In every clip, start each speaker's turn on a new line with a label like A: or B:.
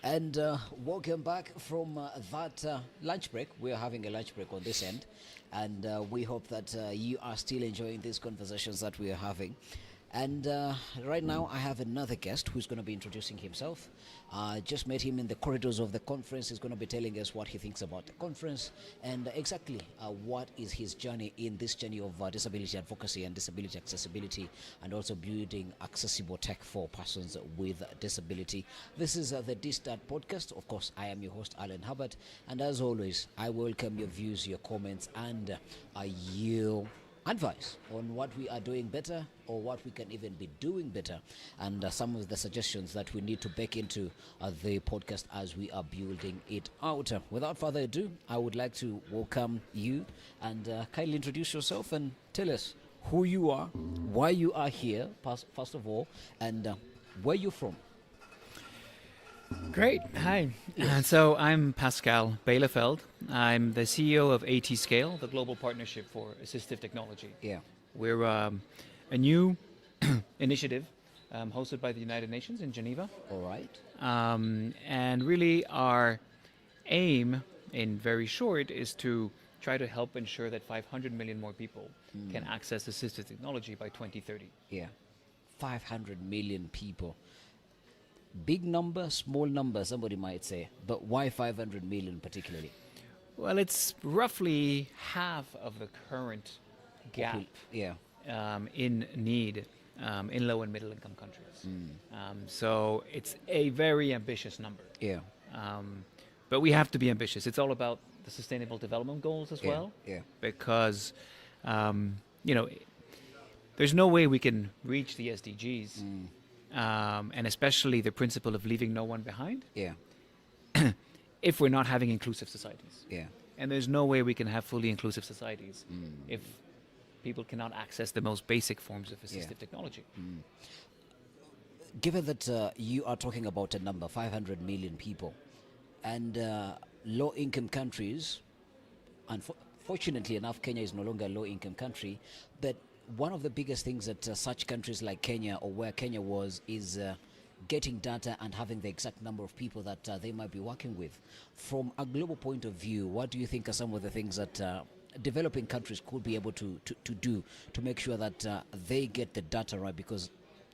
A: And welcome back from that lunch break. We are having a lunch break on this end, and we hope that you are still enjoying these conversations that we are having. And right now, I have another guest who's going to be introducing himself. I just met him in the corridors of the conference. He's going to be telling us what he thinks about the conference and exactly what is his journey in this journey of disability advocacy and disability accessibility, and also building accessible tech for persons with disability. This is the D-Start podcast. Of course, I am your host, Alan Hubbard. And as always, I welcome your views, your comments, and your advice on what we are doing better or what we can even be doing better, and some of the suggestions that we need to back into the podcast as we are building it out. Without further ado, I would like to welcome you and kindly introduce yourself and tell us who you are, why you are here, first of all, and where you're from.
B: Great. Hi. So I'm Pascal Bielefeld. I'm the CEO of AT Scale, the global partnership for assistive technology.
A: Yeah.
B: We're a new initiative hosted by the United Nations in Geneva.
A: All right.
B: And really our aim, in very short, is to try to help ensure that 500 million more people can access assistive technology by 2030.
A: Yeah. 500 million people. Big number, small number, somebody might say. But why 500 million particularly?
B: Well, it's roughly half of the current gap
A: Yeah.
B: in need in low and middle income countries. So it's a very ambitious number.
A: Yeah.
B: But we have to be ambitious. It's all about the Sustainable Development Goals as well.
A: Yeah.
B: Because, there's no way we can reach the SDGs, and especially the principle of leaving no one behind,
A: Yeah.
B: if we're not having inclusive societies.
A: Yeah.
B: And there's no way we can have fully inclusive societies if people cannot access the most basic forms of assistive technology.
A: Given that you are talking about a number, 500 million people, and low-income countries, unfortunately enough, Kenya is no longer a low-income country, but one of the biggest things that such countries like Kenya, or where Kenya was, is getting data and having the exact number of people that they might be working with. From a global point of view, what do you think are some of the things that developing countries could be able to do to make sure that they get the data right? Because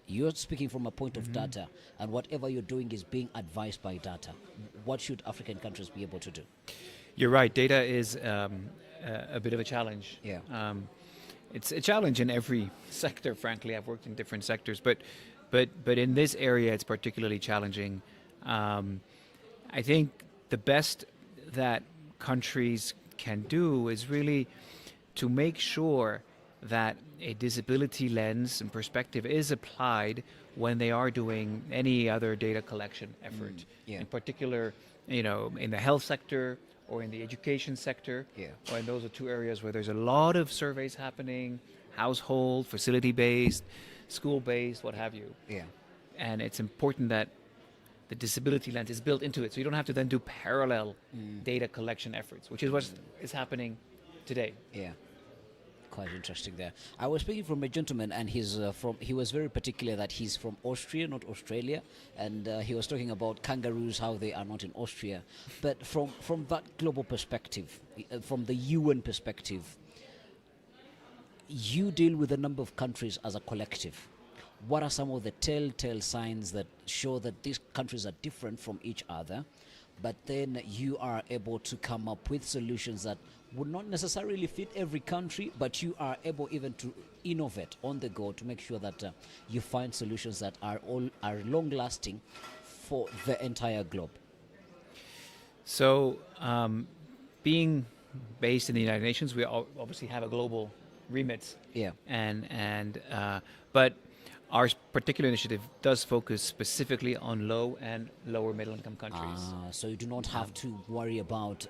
A: you're speaking from a point of data, and whatever you're doing is being advised by data. What should African countries be able to do?
B: You're right. Data is a bit of a challenge.
A: Yeah.
B: It's a challenge in every sector, frankly. I've worked in different sectors, but in this area, it's particularly challenging. I think the best that countries can do is really to make sure that a disability lens and perspective is applied when they are doing any other data collection effort.
A: Yeah.
B: In particular, in the health sector or in the education sector.
A: Yeah.
B: And those are two areas where there's a lot of surveys happening, household, facility-based, school-based, what have you.
A: Yeah.
B: And it's important that the disability lens is built into it, so you don't have to then do parallel data collection efforts, which is what is happening today.
A: Yeah. Quite interesting there. I was speaking from a gentleman, and he was very particular that he's from Austria, not Australia, and he was talking about kangaroos, how they are not in Austria. But from that global perspective, from the UN perspective, you deal with a number of countries as a collective. What are some of the telltale signs that show that these countries are different from each other, but then you are able to come up with solutions that would not necessarily fit every country, but you are able even to innovate on the go to make sure that you find solutions that are long lasting for the entire globe?
B: So, being based in the United Nations, we obviously have a global remit.
A: Yeah.
B: But our particular initiative does focus specifically on low and lower middle income countries.
A: So you do not have to worry about.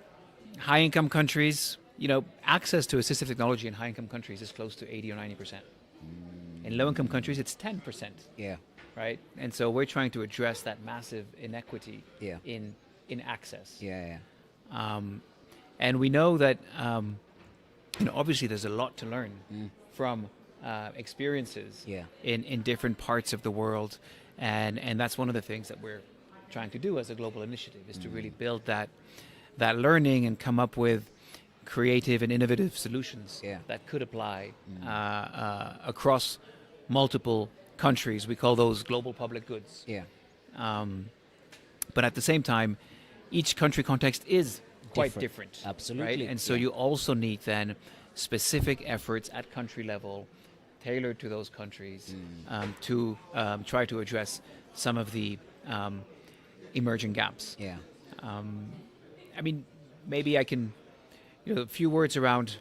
B: High income countries, access to assistive technology in high income countries is close to 80 or 90%. In low income countries, it's 10%.
A: Yeah.
B: Right? And so we're trying to address that massive inequity
A: Yeah.
B: in access.
A: Yeah.
B: And we know that, obviously there's a lot to learn from experiences
A: Yeah.
B: in different parts of the world. And that's one of the things that we're trying to do as a global initiative, is to really build that learning and come up with creative and innovative solutions
A: Yeah.
B: that could apply across multiple countries. We call those global public goods.
A: Yeah.
B: But at the same time, each country context is quite different.
A: Absolutely.
B: Right? And so
A: yeah.
B: you also need then specific efforts at country level tailored to those countries to try to address some of the emerging gaps.
A: Yeah.
B: I mean, maybe I can, a few words around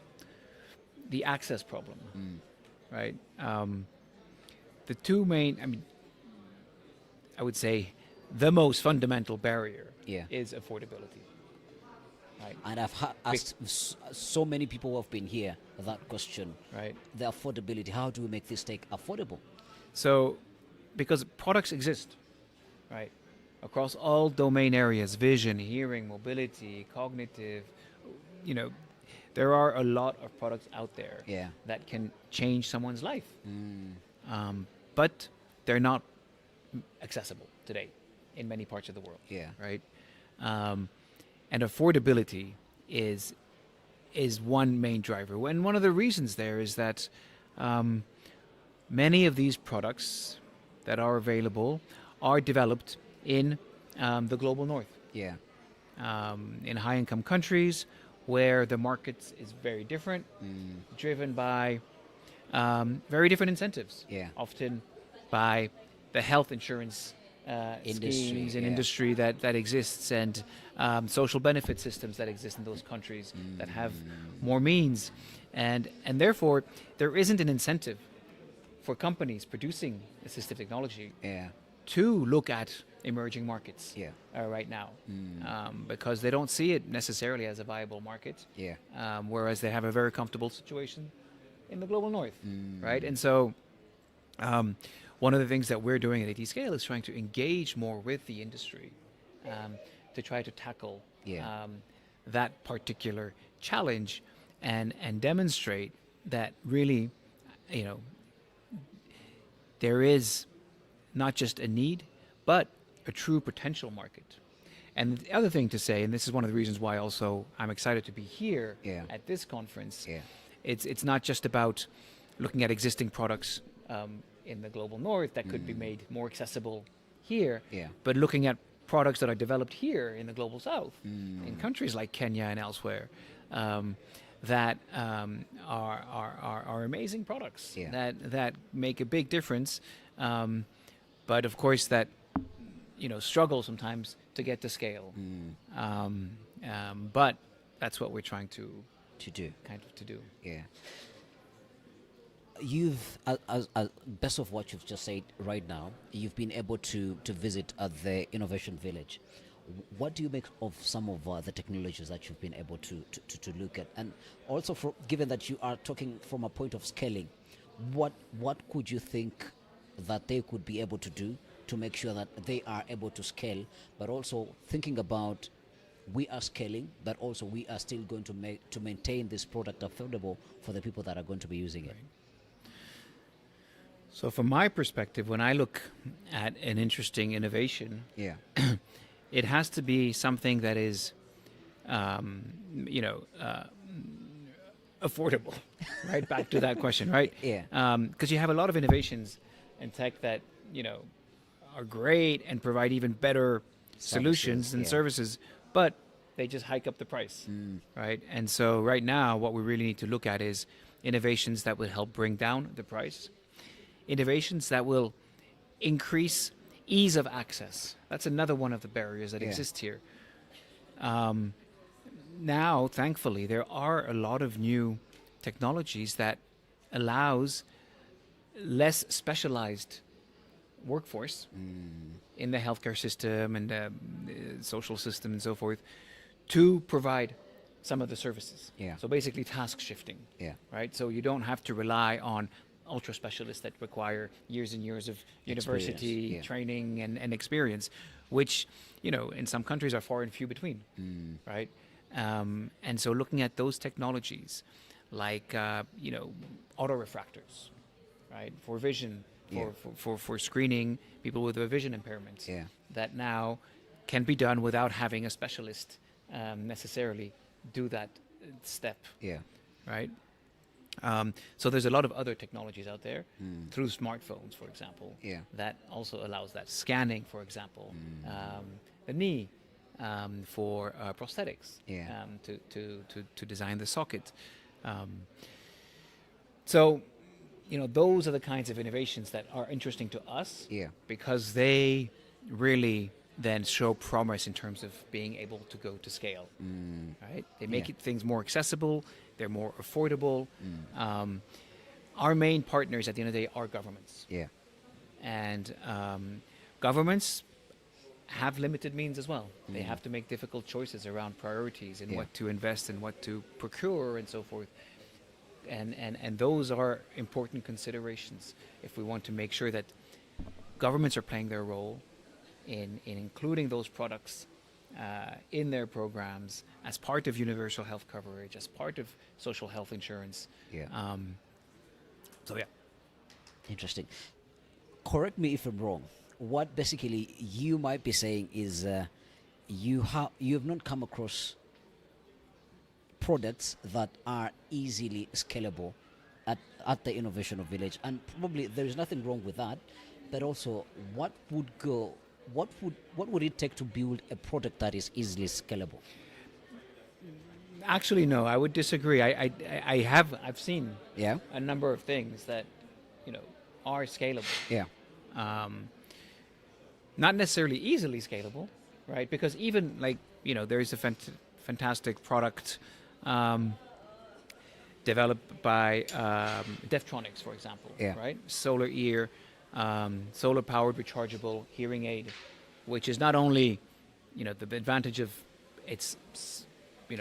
B: the access problem, right? The two main, I would say the most fundamental barrier
A: Yeah.
B: is affordability, right?
A: And I've asked so many people who have been here that question.
B: Right.
A: The affordability. How do we make this tech affordable?
B: So, because products exist, right, across all domain areas, vision, hearing, mobility, cognitive, there are a lot of products out there
A: Yeah.
B: that can change someone's life. But they're not accessible today in many parts of the world.
A: Yeah.
B: Right. And affordability is one main driver. And one of the reasons there is that many of these products that are available are developed in the global north,
A: Yeah.
B: in high-income countries where the market is very different, driven by very different incentives.
A: Yeah.
B: Often by the health insurance
A: Industry,
B: schemes and
A: yeah.
B: industry that exists, and social benefit systems that exist in those countries that have more means, and therefore there isn't an incentive for companies producing assistive technology
A: Yeah.
B: to look at emerging markets
A: Yeah.
B: right now, because they don't see it necessarily as a viable market,
A: Yeah.
B: whereas they have a very comfortable situation in the global north, right? And so one of the things that we're doing at AT Scale is trying to engage more with the industry to try to tackle
A: Yeah.
B: that particular challenge and demonstrate that really, there is not just a need, but a true potential market. And the other thing to say, and this is one of the reasons why also I'm excited to be here
A: Yeah.
B: at this conference,
A: Yeah.
B: it's not just about looking at existing products in the global north that could be made more accessible here,
A: Yeah.
B: but looking at products that are developed here in the global south, in countries like Kenya and elsewhere, that are amazing products,
A: Yeah.
B: that make a big difference, but of course that struggle sometimes to get to scale. But that's what we're trying to
A: do.
B: do.
A: Yeah. You've, as best of what you've just said right now, you've been able to visit the Innovation Village. What do you make of some of the technologies that you've been able to look at? And also, given that you are talking from a point of scaling, what could you think that they could be able to do to make sure that they are able to scale, but also thinking about we are scaling, but also we are still going to maintain this product affordable for the people that are going to be using it?
B: So from my perspective, when I look at an interesting innovation,
A: Yeah.
B: it has to be something that is, affordable, right? Back to that question, right?
A: Yeah.
B: Because you have a lot of innovations in tech that, are great and provide even better solutions and
A: yeah.
B: services, but they just hike up the price, right? And so right now, what we really need to look at is innovations that will help bring down the price, innovations that will increase ease of access. That's another one of the barriers that
A: Yeah.
B: exist here. Now, thankfully, there are a lot of new technologies that allows less specialized workforce in the healthcare system and the social system and so forth to provide some of the services.
A: Yeah.
B: So basically task shifting.
A: Yeah.
B: Right? So you don't have to rely on ultra specialists that require years and years of university
A: yeah.
B: training and experience, which, in some countries are far and few between. Right? And so looking at those technologies like, autorefractors, right? For vision,
A: Yeah.
B: for screening people with a vision impairment
A: Yeah.
B: that now can be done without having a specialist necessarily do that step,
A: Yeah.
B: right? So there's a lot of other technologies out there through smartphones, for example,
A: Yeah.
B: that also allows that scanning, for example, the knee for prosthetics,
A: Yeah.
B: to design the socket. So, those are the kinds of innovations that are interesting to us
A: Yeah.
B: because they really then show promise in terms of being able to go to scale. Right? They make
A: Yeah.
B: things more accessible. They're more affordable. Our main partners at the end of the day are governments,
A: Yeah.
B: and governments have limited means as well. They have to make difficult choices around priorities and
A: Yeah.
B: what to invest and what to procure and so forth. And those are important considerations if we want to make sure that governments are playing their role in including those products in their programs as part of universal health coverage, as part of social health insurance.
A: Yeah.
B: So yeah.
A: Interesting. Correct me if I'm wrong. What basically you might be saying is you have not come across products that are easily scalable at the innovation of village, and probably there is nothing wrong with that, but also what would it take to build a product that is easily scalable?
B: Actually, no, I would disagree. I've seen
A: Yeah.
B: a number of things that are scalable.
A: Yeah.
B: Not necessarily easily scalable, right? Because even there is a fantastic product developed by Deftronics, for example,
A: Yeah.
B: right? Solar ear, solar powered rechargeable hearing aid, which is not only the advantage of it's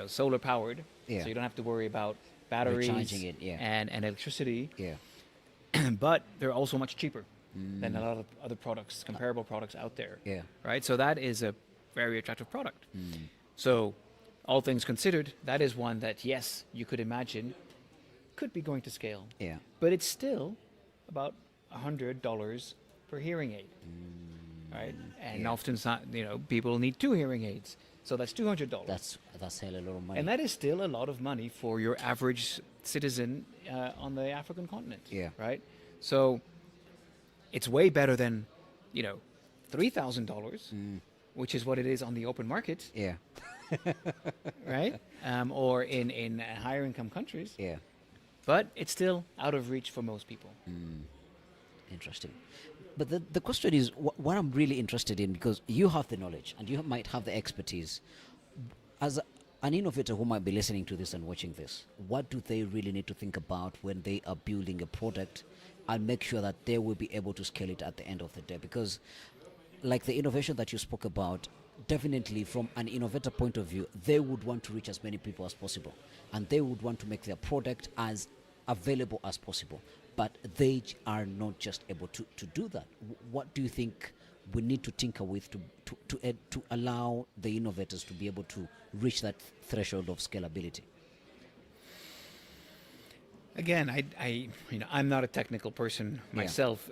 B: solar powered,
A: Yeah.
B: so you don't have to worry about batteries
A: Recharging it, yeah.
B: and electricity,
A: Yeah.
B: but they're also much cheaper than a lot of other products, comparable products out there.
A: Yeah.
B: Right? So that is a very attractive product. So, all things considered, that is one that, yes, you could imagine could be going to scale.
A: Yeah.
B: But it's still about $100 per hearing aid. Right? And
A: Yeah.
B: often, people need 2 hearing aids. So that's $200.
A: That's hell a lot of money.
B: And that is still a lot of money for your average citizen on the African continent.
A: Yeah.
B: Right? So it's way better than, $3,000, which is what it is on the open market,
A: Yeah.
B: right? Or in higher income countries.
A: Yeah.
B: But it's still out of reach for most people.
A: Interesting. But the question is, what I'm really interested in, because you have the knowledge and you might have the expertise, as an innovator who might be listening to this and watching this, what do they really need to think about when they are building a product and make sure that they will be able to scale it at the end of the day? Because like the innovation that you spoke about, definitely from an innovator point of view, they would want to reach as many people as possible, and they would want to make their product as available as possible, but they are not just able to do that. What do you think we need to tinker with to allow the innovators to be able to reach that threshold of scalability?
B: Again, I'm not a technical person
A: Yeah.
B: myself.